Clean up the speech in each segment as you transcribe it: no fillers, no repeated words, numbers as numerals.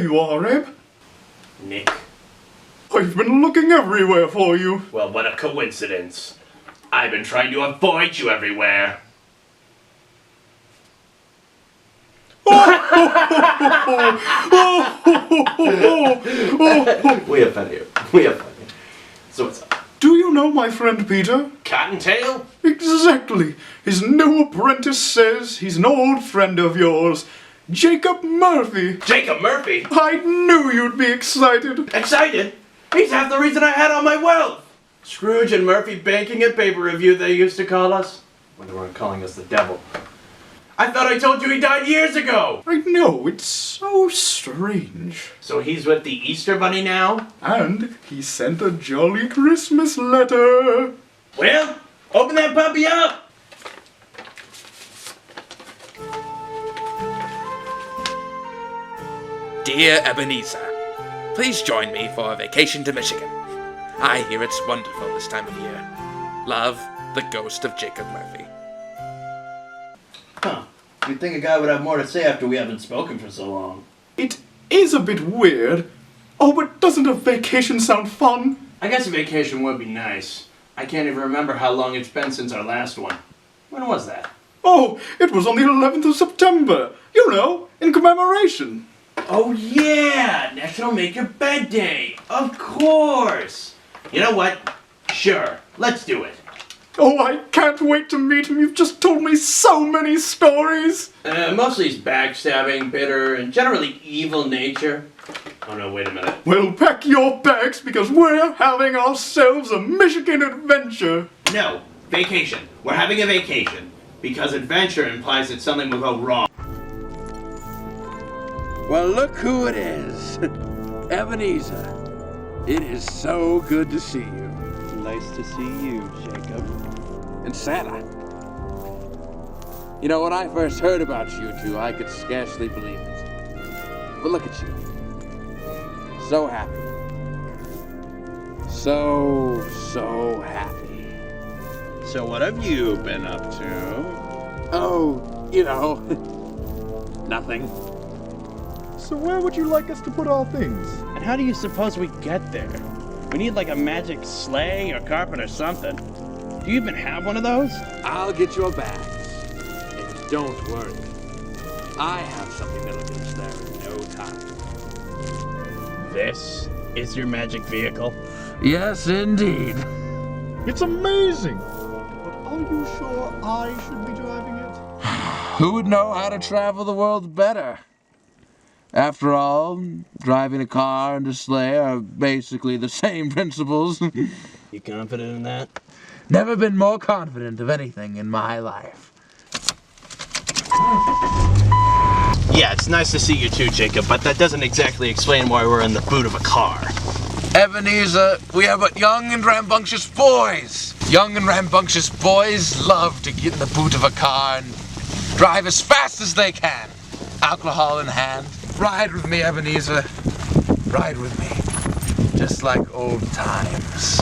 you are, Eb. Nick. I've been looking everywhere for you. Well, what a coincidence. I've been trying to avoid you everywhere. We offend you. We offend you. So what's up? Do you know my friend Peter? Cottontail? Exactly. His new apprentice says he's an old friend of yours. Jacob Murphy. Jacob Murphy? I knew you'd be excited. Excited? He's half the reason I had all my wealth. Scrooge and Murphy Banking and Paper Review, they used to call us. When they weren't calling us the devil. I thought I told you he died years ago. I know, it's so strange. So he's with the Easter Bunny now? And he sent a jolly Christmas letter. Well, open that puppy up. Dear Ebenezer, please join me for a vacation to Michigan. I hear it's wonderful this time of year. Love, the ghost of Jacob Murphy. Huh. You'd think a guy would have more to say after we haven't spoken for so long. It is a bit weird. Oh, but doesn't a vacation sound fun? I guess a vacation would be nice. I can't even remember how long it's been since our last one. When was that? Oh, it was on the 11th of September. You know, in commemoration. Oh yeah! National Make Your Bed Day! Of course! You know what? Sure, let's do it. Oh, I can't wait to meet him. You've just told me so many stories. Mostly he's backstabbing, bitter, and generally evil nature. Oh no, wait a minute. Well, pack your bags because we're having ourselves a Michigan adventure. No, vacation. We're having a vacation. Because adventure implies that something will go wrong. Well, look who it is. Ebenezer. It is so good to see you. Nice to see you, Jacob. And Santa. You know, when I first heard about you two, I could scarcely believe it. But look at you. So happy. So happy. So what have you been up to? Oh, you know, nothing. So where would you like us to put our things? And how do you suppose we get there? We need like a magic sleigh or carpet or something. Do you even have one of those? I'll get your bags. And don't worry. I have something that'll get us there in no time. This is your magic vehicle? Yes, indeed. It's amazing. But are you sure I should be driving it? Who would know how to travel the world better? After all, driving a car and a sleigh are basically the same principles. You confident in that? Never been more confident of anything in my life. Yeah, it's nice to see you too, Jacob, but that doesn't exactly explain why we're in the boot of a car. Ebenezer, we are but young and rambunctious boys. Young and rambunctious boys love to get in the boot of a car and drive as fast as they can. Alcohol in hand. Ride with me, Ebenezer. Ride with me. Just like old times.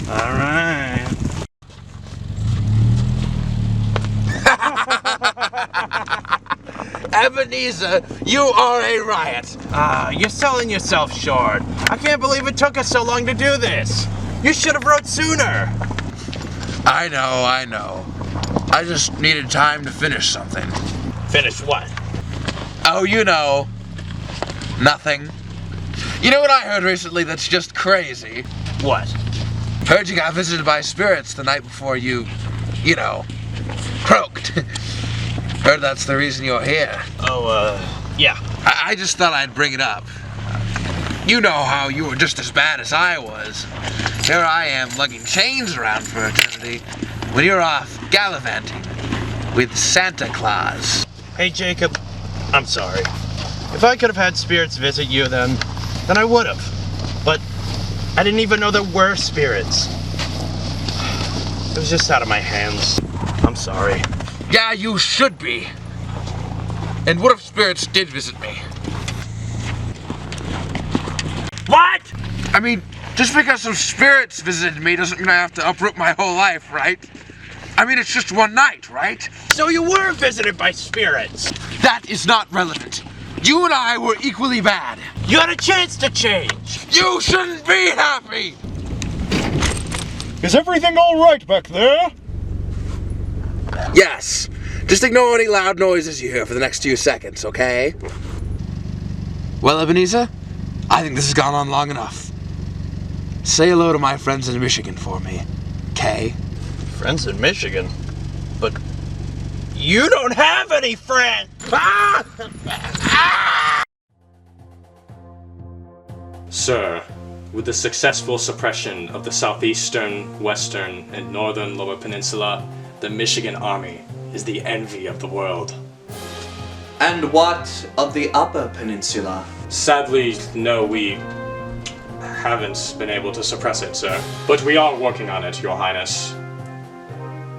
All right. Ebenezer, you are a riot. You're selling yourself short. I can't believe it took us so long to do this. You should have wrote sooner. I know. I just needed time to finish something. Finish what? Oh, you know. Nothing. You know what I heard recently that's just crazy? What? Heard you got visited by spirits the night before you know, croaked. Heard that's the reason you're here. Yeah. I just thought I'd bring it up. You know how you were just as bad as I was. Here I am lugging chains around for eternity when you're off gallivanting with Santa Claus. Hey, Jacob, I'm sorry. If I could have had spirits visit you then I would have. But I didn't even know there were spirits. It was just out of my hands. I'm sorry. Yeah, you should be. And what if spirits did visit me? What? I mean, just because some spirits visited me doesn't mean I have to uproot my whole life, right? I mean, it's just one night, right? So you were visited by spirits? That is not relevant. You and I were equally bad. You had a chance to change. You shouldn't be happy. Is everything all right back there? Yes. Just ignore any loud noises you hear for the next few seconds, okay? Well, Ebenezer, I think this has gone on long enough. Say hello to my friends in Michigan for me, okay? Friends in Michigan? But you don't have any friends! Sir, with the successful suppression of the southeastern, western, and northern Lower Peninsula, the Michigan Army is the envy of the world. And what of the Upper Peninsula? Sadly, no, we haven't been able to suppress it, sir. But we are working on it, Your Highness.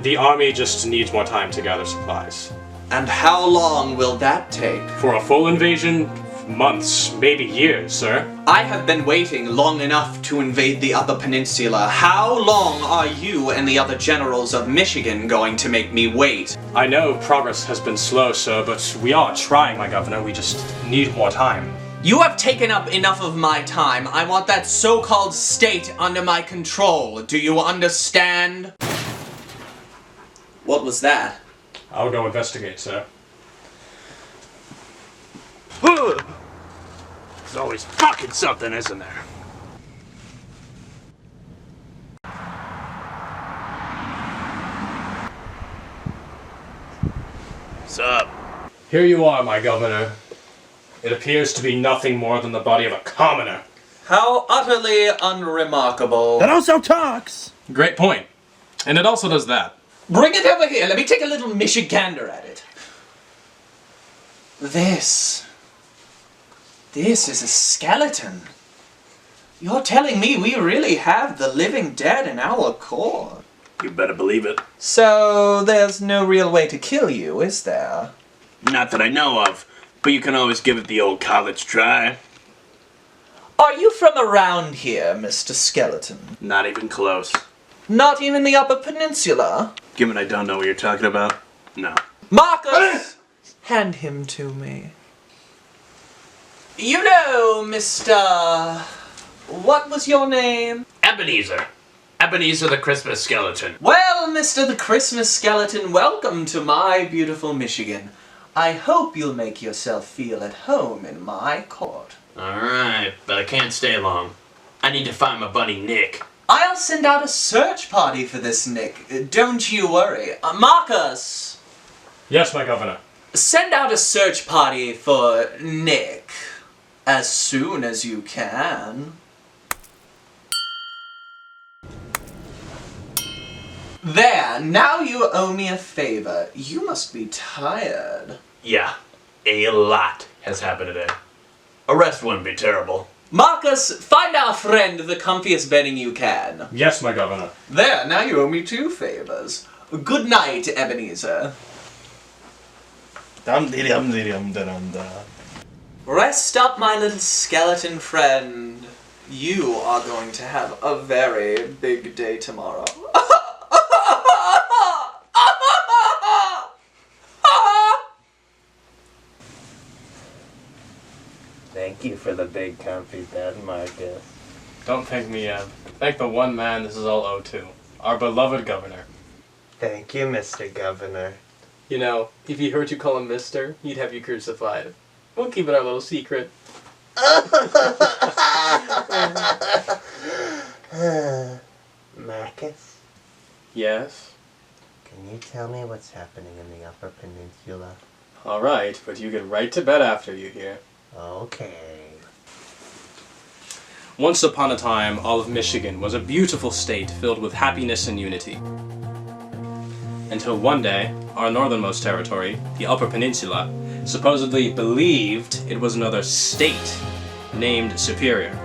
The army just needs more time to gather supplies. And how long will that take? For a full invasion, months, maybe years, sir. I have been waiting long enough to invade the Upper Peninsula. How long are you and the other generals of Michigan going to make me wait? I know progress has been slow, sir, but we are trying, my governor. We just need more time. You have taken up enough of my time. I want that so-called state under my control. Do you understand? What was that? I'll go investigate, sir. There's always fucking something, isn't there? What's up? Here you are, my governor. It appears to be nothing more than the body of a commoner. How utterly unremarkable. That also talks! Great point. And it also does that. Bring it over here. Let me take a little Michigander at it. This is a skeleton. You're telling me we really have the living dead in our court? You better believe it. So there's no real way to kill you, is there? Not that I know of, but you can always give it the old college try. Are you from around here, Mr. Skeleton? Not even close. Not even the Upper Peninsula? Given I don't know what you're talking about, no. Marcus! Hand him to me. You know, Mr... What was your name? Ebenezer. Ebenezer the Christmas Skeleton. Well, Mr. the Christmas Skeleton, welcome to my beautiful Michigan. I hope you'll make yourself feel at home in my court. Alright, but I can't stay long. I need to find my buddy Nick. I'll send out a search party for this Nick. Don't you worry. Marcus! Yes, my governor. Send out a search party for Nick. As soon as you can. There, now you owe me a favor. You must be tired. Yeah, a lot has happened today. A rest wouldn't be terrible. Marcus, find our friend the comfiest bedding you can. Yes, my governor. There, now you owe me 2 favors. Good night, Ebenezer. Dum-dee-dum-dee-dum-da-dum-da. Rest up, my little skeleton friend. You are going to have a very big day tomorrow. Thank you for the big comfy bed, Marcus. Don't thank me, Eb. Thank the one man this is all owed to. Our beloved governor. Thank you, Mr. Governor. You know, if he heard you call him Mister, he'd have you crucified. We'll keep it our little secret. Marcus, Yes? can you tell me what's happening in the Upper Peninsula? Alright, but you get right to bed after you hear. Okay. Once upon a time, all of Michigan was a beautiful state filled with happiness and unity. Until one day, our northernmost territory, the Upper Peninsula, supposedly believed it was another state named Superior.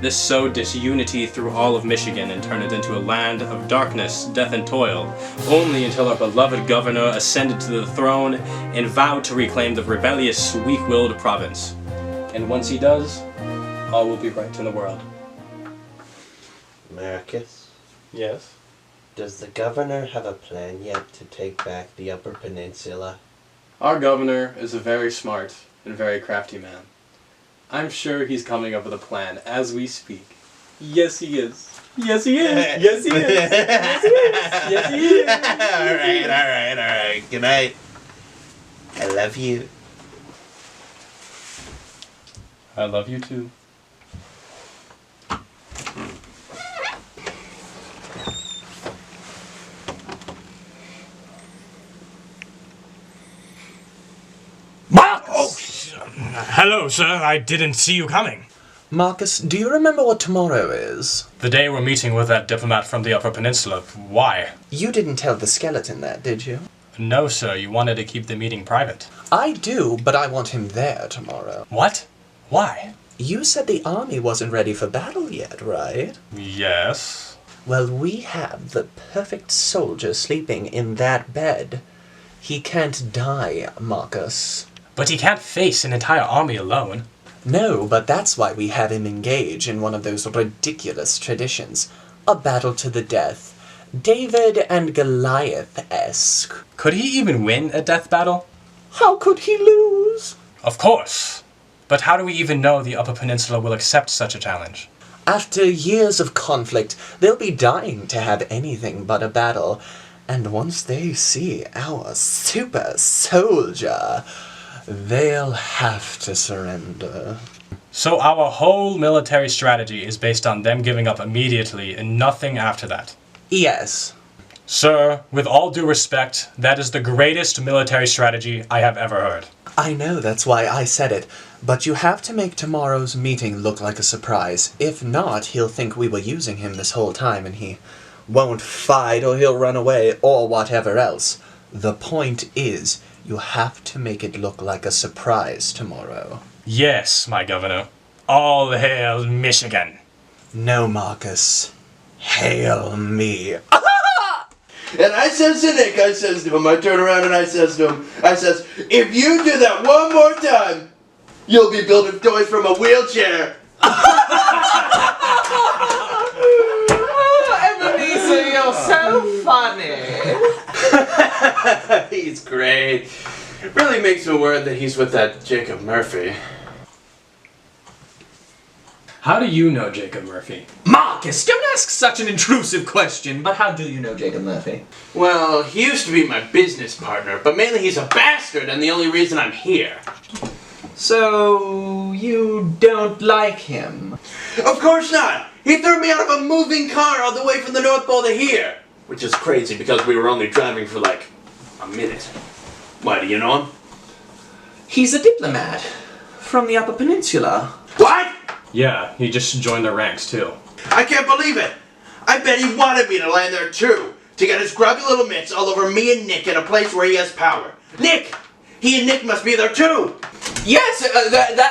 This sowed disunity through all of Michigan and turned it into a land of darkness, death, and toil, only until our beloved governor ascended to the throne and vowed to reclaim the rebellious, weak-willed province. And once he does, all will be right in the world. Marcus, Yes? does the governor have a plan yet to take back the Upper Peninsula? Our governor is a very smart and very crafty man. I'm sure he's coming up with a plan as we speak. Yes, he is. Yes, he is. Yes, he is. Yes, he is. Yes, he is. Alright. Good night. I love you. I love you too. Marcus! Hello, sir. I didn't see you coming. Marcus, do you remember what tomorrow is? The day we're meeting with that diplomat from the Upper Peninsula. Why? You didn't tell the skeleton that, did you? No, sir. You wanted to keep the meeting private. I do, but I want him there tomorrow. What? Why? You said the army wasn't ready for battle yet, right? Yes. Well, we have the perfect soldier sleeping in that bed. He can't die, Marcus. But he can't face an entire army alone. No, but that's why we have him engage in one of those ridiculous traditions. A battle to the death. David and Goliath-esque. Could he even win a death battle? How could he lose? Of course. But how do we even know the Upper Peninsula will accept such a challenge? After years of conflict, they'll be dying to have anything but a battle. And once they see our super soldier, they'll have to surrender. So our whole military strategy is based on them giving up immediately and nothing after that. Yes. Sir, with all due respect, that is the greatest military strategy I have ever heard. I know, that's why I said it. But you have to make tomorrow's meeting look like a surprise. If not, he'll think we were using him this whole time and he won't fight or he'll run away or whatever else. The point is, you have to make it look like a surprise tomorrow. Yes, my governor. All hail Michigan. No, Marcus. Hail me. And I says to Nick, I says to him, I turn around and I says to him, I says, if you do that one more time, you'll be building toys from a wheelchair. Ebenezer, you're so funny. He's great. Really makes me worried that he's with that Jacob Murphy. How do you know Jacob Murphy? Marcus, don't ask such an intrusive question. But how do you know Jacob Murphy? Well, he used to be my business partner, but mainly he's a bastard and the only reason I'm here. So, you don't like him? Of course not! He threw me out of a moving car all the way from the North Pole to here! Which is crazy because we were only driving for like a minute. Why, do you know him? He's a diplomat from the Upper Peninsula. What? Yeah, he just joined the ranks too. I can't believe it! I bet he wanted me to land there too, to get his grubby little mitts all over me and Nick in a place where he has power. Nick! He and Nick must be there too! Yes,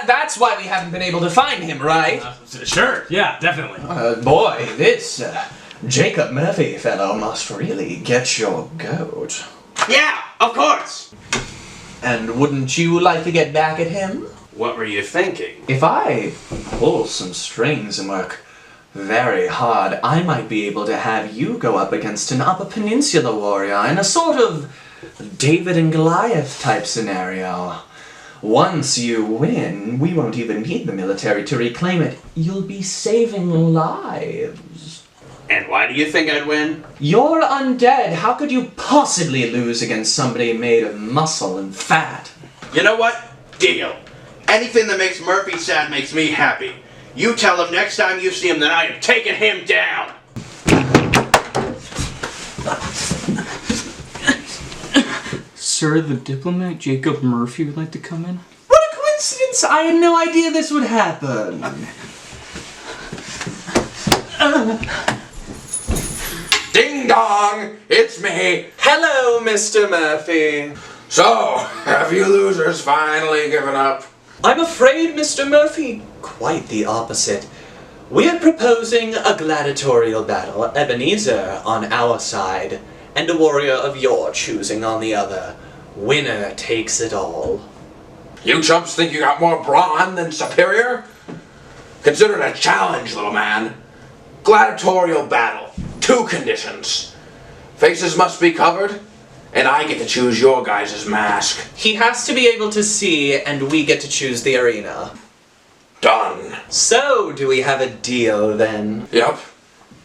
that's why we haven't been able to find him, right? Sure, yeah, definitely. Boy, this Jacob Murphy fellow must really get your goat. Yeah, of course! And wouldn't you like to get back at him? What were you thinking? If I pull some strings and work very hard, I might be able to have you go up against an Upper Peninsula warrior in a sort of David and Goliath type scenario. Once you win, we won't even need the military to reclaim it. You'll be saving lives. And why do you think I'd win? You're undead. How could you possibly lose against somebody made of muscle and fat? You know what? Deal. Anything that makes Murphy sad makes me happy. You tell him next time you see him that I am taking him down! Sir, the diplomat Jacob Murphy would like to come in? What a coincidence! I had no idea this would happen. Ding dong! It's me! Hello, Mr. Murphy. So, have you losers finally given up? I'm afraid, Mr. Murphy, quite the opposite. We're proposing a gladiatorial battle, Ebenezer on our side, and a warrior of your choosing on the other. Winner takes it all. You chumps think you got more brawn than superior? Consider it a challenge, little man. Gladiatorial battle. 2 conditions. Faces must be covered, And I get to choose your guys' mask. He has to be able to see, and we get to choose the arena. Done. So, do we have a deal then? Yep.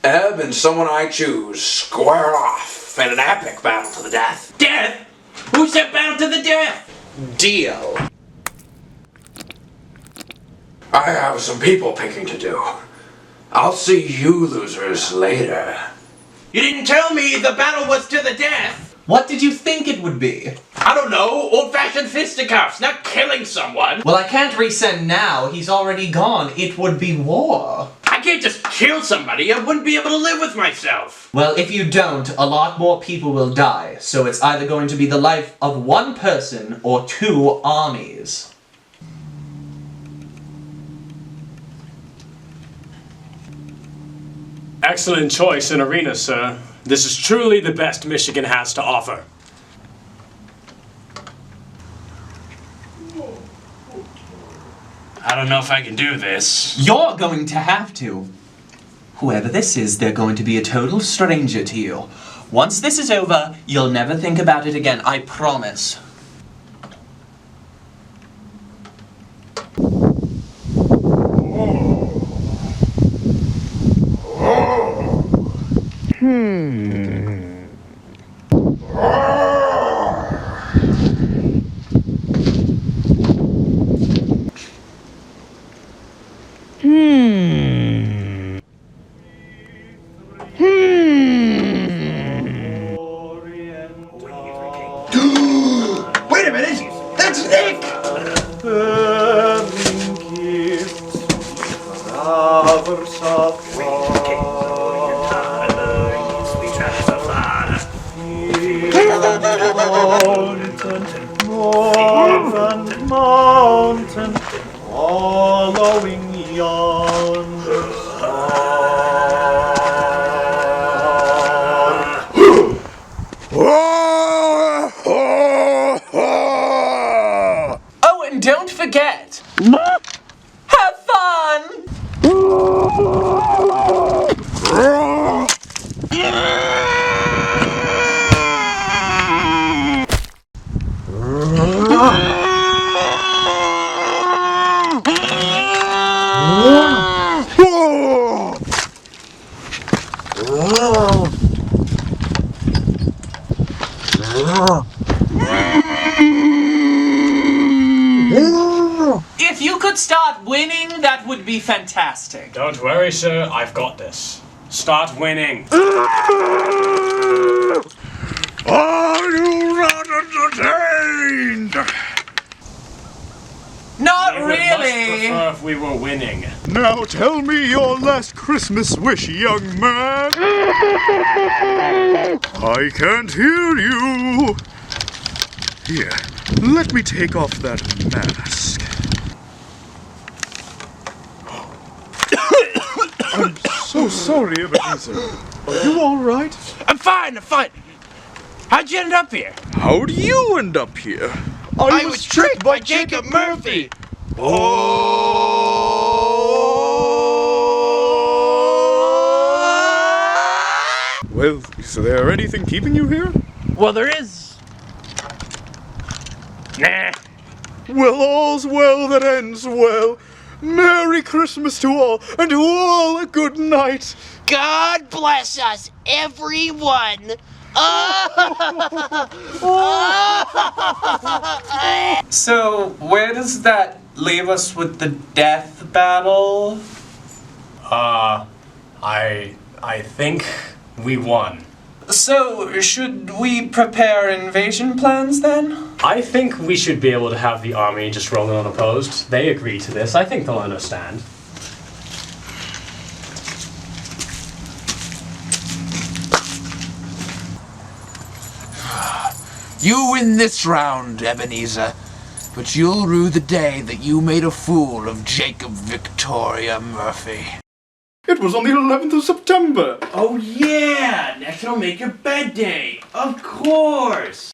Ebb and someone I choose square off in an epic battle to the death. Death? Who said battle to the death? Deal. I have some people picking to do. I'll see you losers later. You didn't tell me the battle was to the death! What did you think it would be? I don't know, old-fashioned fisticuffs, not killing someone! Well, I can't resend now. He's already gone. It would be war. I can't just kill somebody. I wouldn't be able to live with myself. Well, if you don't, a lot more people will die. So it's either going to be the life of one person or 2 armies. Excellent choice in arena, sir. This is truly the best Michigan has to offer. I don't know if I can do this. You're going to have to. Whoever this is, they're going to be a total stranger to you. Once this is over, you'll never think about it again, I promise. Wait a minute! That's Nick! Mountain, following yonder Oh, and don't forget! Have fun! If you could start winning, that would be fantastic. Don't worry, sir. I've got this. Start winning. Are you not entertained? Not We would much really. prefer if we were winning. Now tell me your last Christmas wish, young man. I can't hear you. Here, let me take off that mask. I'm so sorry, Ebenezer. Are you all right? I'm fine, I'm fine. How'd you end up here? How'd you end up here? I was tricked by Jacob Murphy. Well, is there anything keeping you here? Well, there is. Nah. Well, all's well that ends well. Merry Christmas to all, and to all a good night. God bless us, everyone. So, where does that leave us with the death battle? I think we won. So, should we prepare invasion plans then? I think we should be able to have the army just rolling unopposed. They agree to this. I think they'll understand. You win this round, Ebenezer, but you'll rue the day that you made a fool of Jacob Victoria Murphy. It was on the 11th of September. Oh yeah! National Make Your Bed Day! Of course!